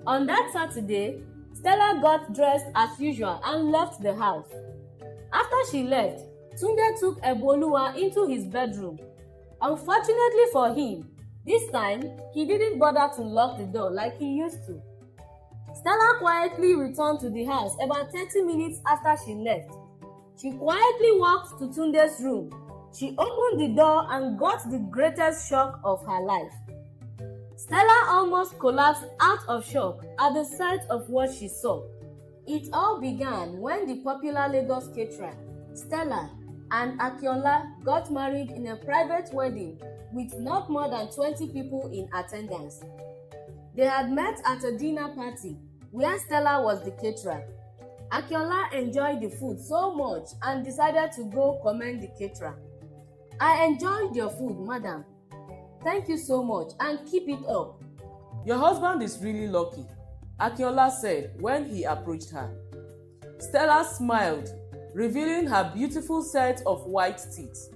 On that Saturday, Stella got dressed as usual and left the house. After she left, Tunde took Eboluwa into his bedroom. Unfortunately for him, this time he didn't bother to lock the door like he used to. Stella quietly returned to the house about 30 minutes after she left. She quietly walked to Tunde's room. She opened the door and got the greatest shock of her life. Stella almost collapsed out of shock at the sight of what she saw. It all began when the popular Lagos caterer, Stella, and Akinola got married in a private wedding with not more than 20 people in attendance. They had met at a dinner party where Stella was the caterer. Akinola enjoyed the food so much and decided to go commend the caterer. "I enjoyed your food, madam. Thank you so much and keep it up." "Your husband is really lucky," Akinola said when he approached her. Stella smiled, revealing her beautiful set of white teeth.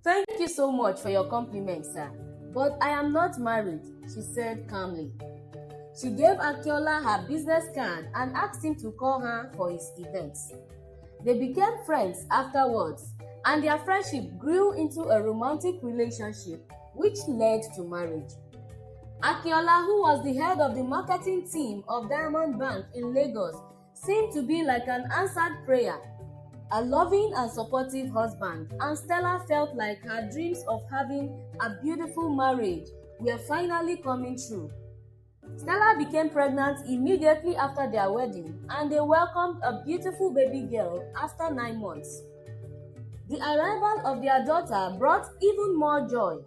"Thank you so much for your compliment, sir, but I am not married," she said calmly. She gave Akinola her business card and asked him to call her for his events. They became friends afterwards, and their friendship grew into a romantic relationship which led to marriage. Akinola, who was the head of the marketing team of Diamond Bank in Lagos, seemed to be like an answered prayer, a loving and supportive husband, and Stella felt like her dreams of having a beautiful marriage were finally coming true. Stella became pregnant immediately after their wedding, and they welcomed a beautiful baby girl after 9 months. The arrival of their daughter brought even more joy.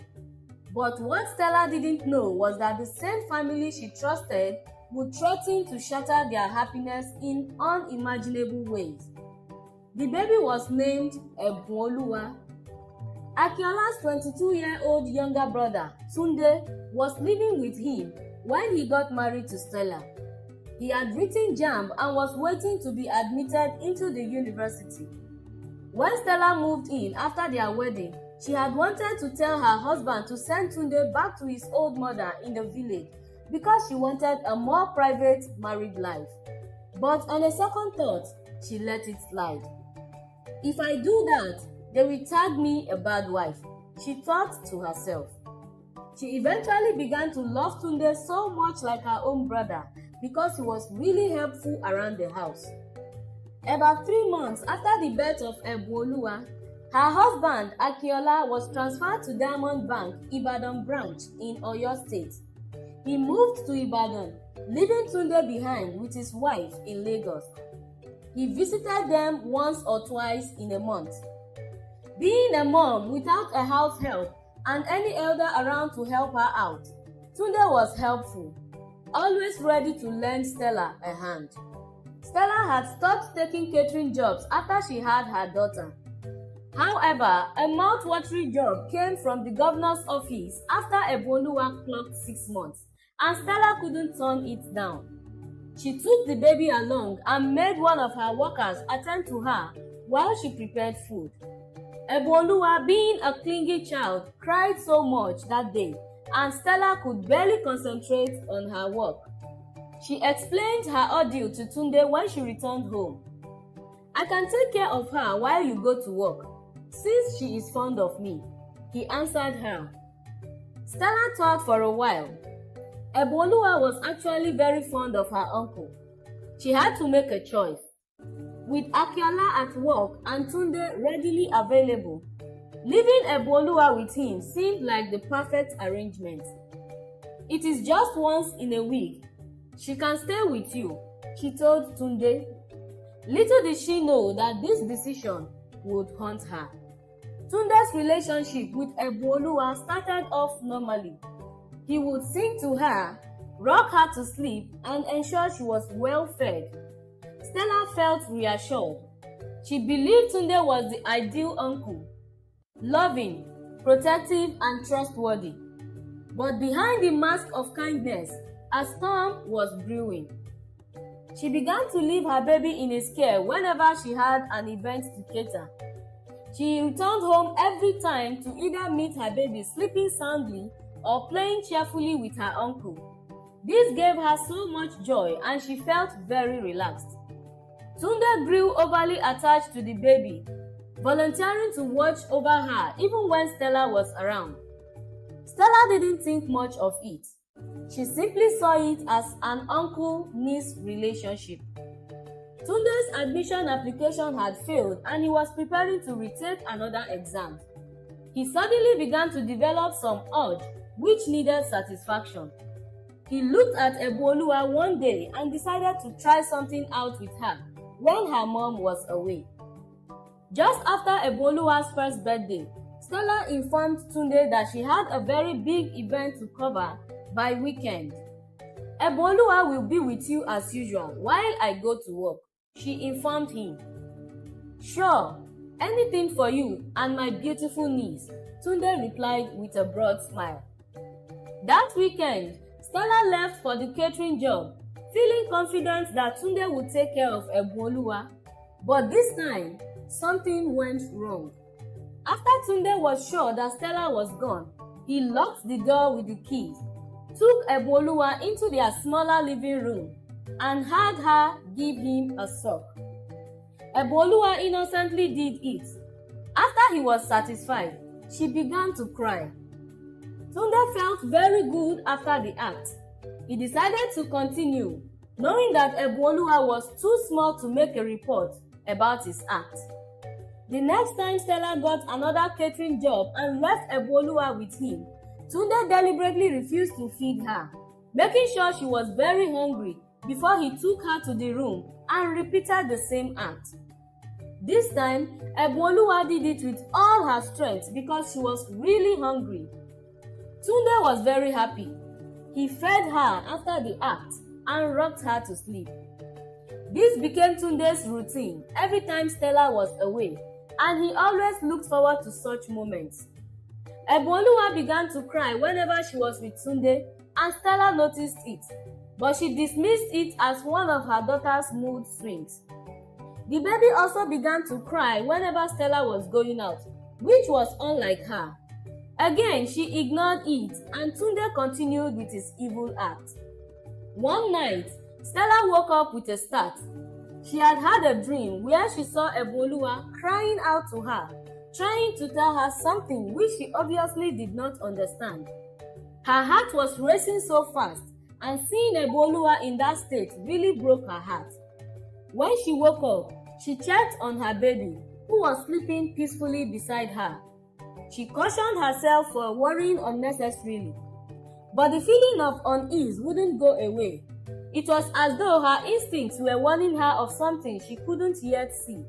But what Stella didn't know was that the same family she trusted would threaten to shatter their happiness in unimaginable ways. The baby was named Eboluwa. Akinola's 22-year-old younger brother, Tunde, was living with him when he got married to Stella. He had written JAMB and was waiting to be admitted into the university. When Stella moved in after their wedding, she had wanted to tell her husband to send Tunde back to his old mother in the village because she wanted a more private married life. But on a second thought, she let it slide. "If I do that, they will tag me a bad wife," she thought to herself. She eventually began to love Tunde so much like her own brother because he was really helpful around the house. About 3 months after the birth of Eboluwa, her husband Akinola was transferred to Diamond Bank Ibadan branch in Oyo State. He moved to Ibadan, leaving Tunde behind with his wife in Lagos. He visited them once or twice in a month. Being a mom without a house help and any elder around to help her out, Tunde was helpful, always ready to lend Stella a hand. Stella had stopped taking catering jobs after she had her daughter. However, a mouth-watering job came from the governor's office after Eboluwa clocked 6 months, and Stella couldn't turn it down. She took the baby along and made one of her workers attend to her while she prepared food. Eboluwa, being a clingy child, cried so much that day, and Stella could barely concentrate on her work. She explained her ordeal to Tunde when she returned home. "I can take care of her while you go to work, since she is fond of me," he answered her. Stella thought for a while. Eboluwa was actually very fond of her uncle. She had to make a choice. With Akinola at work and Tunde readily available, leaving Eboluwa with him seemed like the perfect arrangement. "It is just once in a week. She can stay with you," she told Tunde. Little did she know that this decision would haunt her. Tunde's relationship with Eboluwa started off normally. He would sing to her, rock her to sleep, and ensure she was well fed. Stella felt reassured. She believed Tunde was the ideal uncle, loving, protective, and trustworthy. But behind the mask of kindness, a storm was brewing. She began to leave her baby in his care whenever she had an event to cater. She returned home every time to either meet her baby sleeping soundly or playing cheerfully with her uncle. This gave her so much joy and she felt very relaxed. Tunde grew overly attached to the baby, volunteering to watch over her even when Stella was around. Stella didn't think much of it. She simply saw it as an uncle-niece relationship. Tunde's admission application had failed and he was preparing to retake another exam. He suddenly began to develop some urge which needed satisfaction. He looked at Eboluwa one day and decided to try something out with her when her mom was away. Just after Eboluwa's first birthday, Stella informed Tunde that she had a very big event to cover by weekend. Eboluwa will be with you as usual while I go to work, she informed him. Sure, anything for you and my beautiful niece, Tunde replied with a broad smile. That weekend, Stella left for the catering job, feeling confident that Tunde would take care of Eboluwa. But this time, something went wrong. After Tunde was sure that Stella was gone, he locked the door with the keys, took Eboluwa into their smaller living room, and had her give him a suck. Eboluwa innocently did it. After he was satisfied, she began to cry. Tunde felt very good after the act. He decided to continue, knowing that Eboluwa was too small to make a report about his act. The next time Stella got another catering job and left Eboluwa with him, Tunde deliberately refused to feed her, making sure she was very hungry before he took her to the room and repeated the same act. This time, Eboluwa did it with all her strength because she was really hungry. Tunde was very happy. He fed her after the act and rocked her to sleep. This became Tunde's routine every time Stella was away, and he always looked forward to such moments. Eboluwa began to cry whenever she was with Tunde, and Stella noticed it, but she dismissed it as one of her daughter's mood swings. The baby also began to cry whenever Stella was going out, which was unlike her. Again, she ignored it, and Tunde continued with his evil act. One night, Stella woke up with a start. She had had a dream where she saw Eboluwa crying out to her, trying to tell her something which she obviously did not understand. Her heart was racing so fast, and seeing Eboluwa in that state really broke her heart. When she woke up, she checked on her baby, who was sleeping peacefully beside her. She cautioned herself for worrying unnecessarily, but the feeling of unease wouldn't go away. It was as though her instincts were warning her of something she couldn't yet see.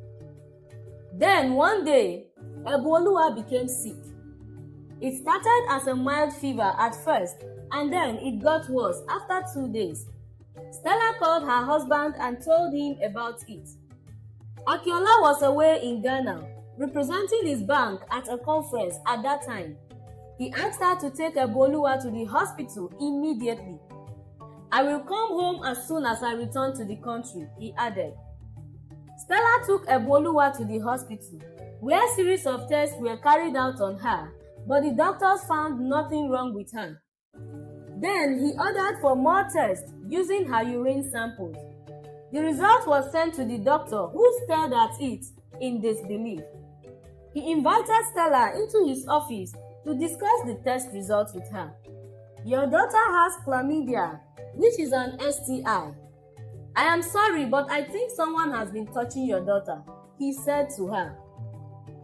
Then one day, Eboluwa became sick. It started as a mild fever at first, and then it got worse after 2 days. Stella called her husband and told him about it. Akinola was away in Ghana, representing his bank at a conference at that time. He asked her to take Eboluwa to the hospital immediately. I will come home as soon as I return to the country, he added. Stella took Eboluwa to the hospital, where a series of tests were carried out on her, but the doctors found nothing wrong with her. Then he ordered for more tests using her urine samples. The result was sent to the doctor, who stared at it in disbelief. He invited Stella into his office to discuss the test results with her. Your daughter has chlamydia, which is an STI. I am sorry, but I think someone has been touching your daughter, he said to her.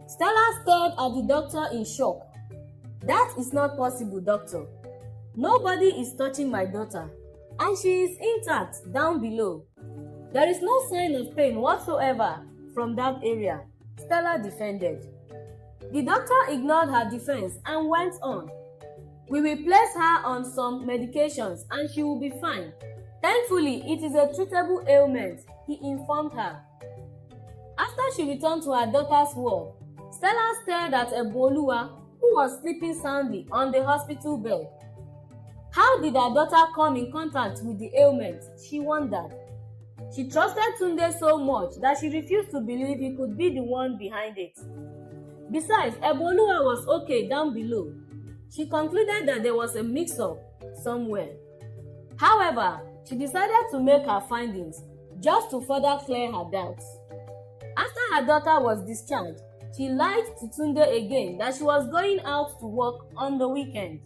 Stella stared at the doctor in shock. That is not possible, doctor. Nobody is touching my daughter, and she is intact down below. There is no sign of pain whatsoever from that area, Stella defended. The doctor ignored her defense and went on. We will place her on some medications and she will be fine. Thankfully, it is a treatable ailment, he informed her. After she returned to her daughter's ward, Stella stared at Eboluwa, who was sleeping soundly on the hospital bed. How did her daughter come in contact with the ailment? She wondered. She trusted Tunde so much that she refused to believe he could be the one behind it. Besides, Eboluwa was okay down below. She concluded that there was a mix-up somewhere. However, she decided to make her findings just to further clear her doubts. After her daughter was discharged, she lied to Tunde again that she was going out to work on the weekend.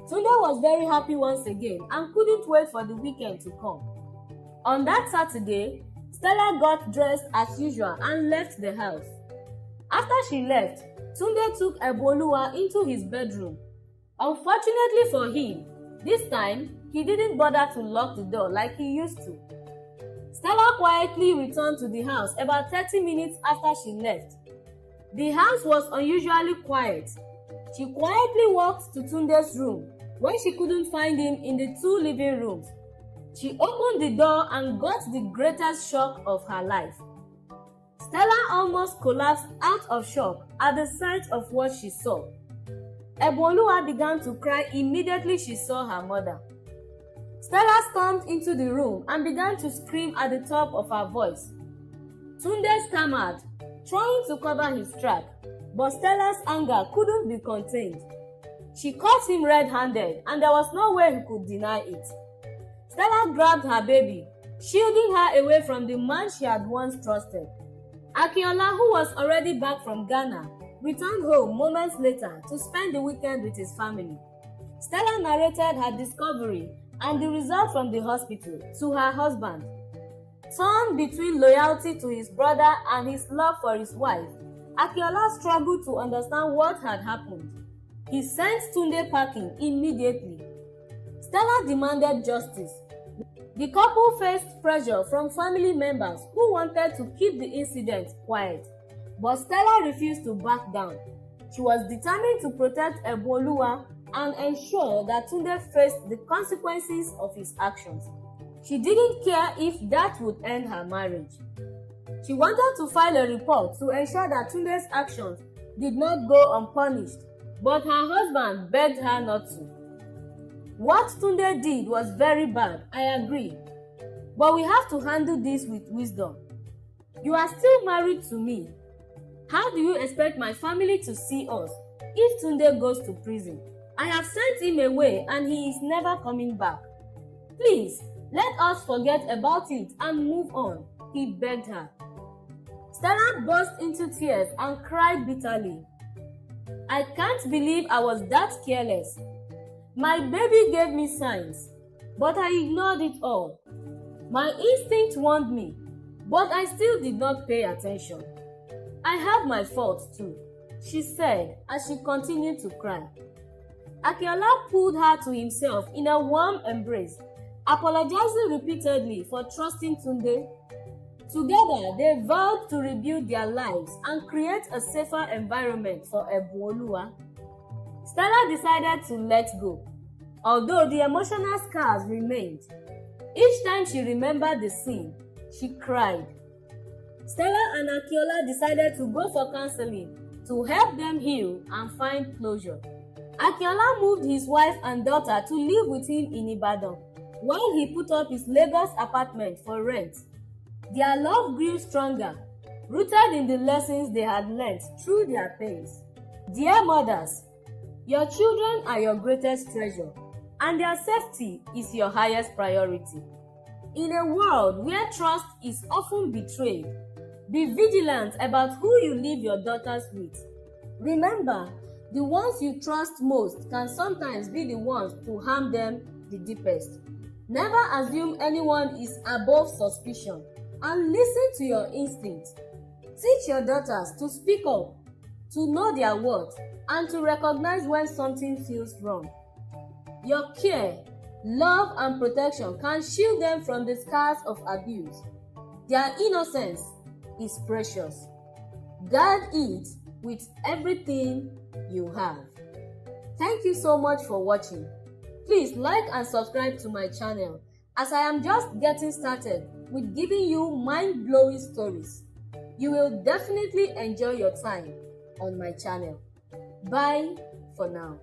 Tunde was very happy once again and couldn't wait for the weekend to come. On that Saturday, Stella got dressed as usual and left the house. After she left, Tunde took Eboluwa into his bedroom. Unfortunately for him, this time he didn't bother to lock the door like he used to. Stella quietly returned to the house about 30 minutes after she left. The house was unusually quiet. She quietly walked to Tunde's room when she couldn't find him in the two living rooms. She opened the door and got the greatest shock of her life. Stella almost collapsed out of shock at the sight of what she saw. Eboluwa began to cry immediately she saw her mother. Stella stormed into the room and began to scream at the top of her voice. Tunde stammered, trying to cover his track, but Stella's anger couldn't be contained. She caught him red-handed and there was no way he could deny it. Stella grabbed her baby, shielding her away from the man she had once trusted. Akinola, who was already back from Ghana, returned home moments later to spend the weekend with his family. Stella narrated her discovery and the result from the hospital to her husband. Torn between loyalty to his brother and his love for his wife, Akinola struggled to understand what had happened. He sent Tunde packing immediately. Stella demanded justice. The couple faced pressure from family members who wanted to keep the incident quiet, but Stella refused to back down. She was determined to protect Eboluwa and ensure that Tunde faced the consequences of his actions. She didn't care if that would end her marriage. She wanted to file a report to ensure that Tunde's actions did not go unpunished, but her husband begged her not to. What Tunde did was very bad, I agree, but we have to handle this with wisdom. You are still married to me. How do you expect my family to see us if Tunde goes to prison? I have sent him away and he is never coming back. Please, let us forget about it and move on, he begged her. Stella burst into tears and cried bitterly. I can't believe I was that careless. My baby gave me signs, but I ignored it all. My instinct warned me, but I still did not pay attention. I have my faults too, she said as she continued to cry. Akinola pulled her to himself in a warm embrace, apologizing repeatedly for trusting Tunde. Together, they vowed to rebuild their lives and create a safer environment for Eboluwa. Stella decided to let go, although the emotional scars remained. Each time she remembered the scene, she cried. Stella and Akinola decided to go for counseling to help them heal and find closure. Akinola moved his wife and daughter to live with him in Ibadan, while he put up his Lagos apartment for rent. Their love grew stronger, rooted in the lessons they had learned through their pains. Dear mothers, your children are your greatest treasure, and their safety is your highest priority. In a world where trust is often betrayed, be vigilant about who you leave your daughters with. Remember, the ones you trust most can sometimes be the ones to harm them the deepest. Never assume anyone is above suspicion, and listen to your instincts. Teach your daughters to speak up, to know their worth, and to recognize when something feels wrong. Your care, love, and protection can shield them from the scars of abuse. Their innocence is precious. Guard it with everything you have. Thank you so much for watching. Please like and subscribe to my channel, as I am just getting started with giving you mind-blowing stories. You will definitely enjoy your time on my channel. Bye for now.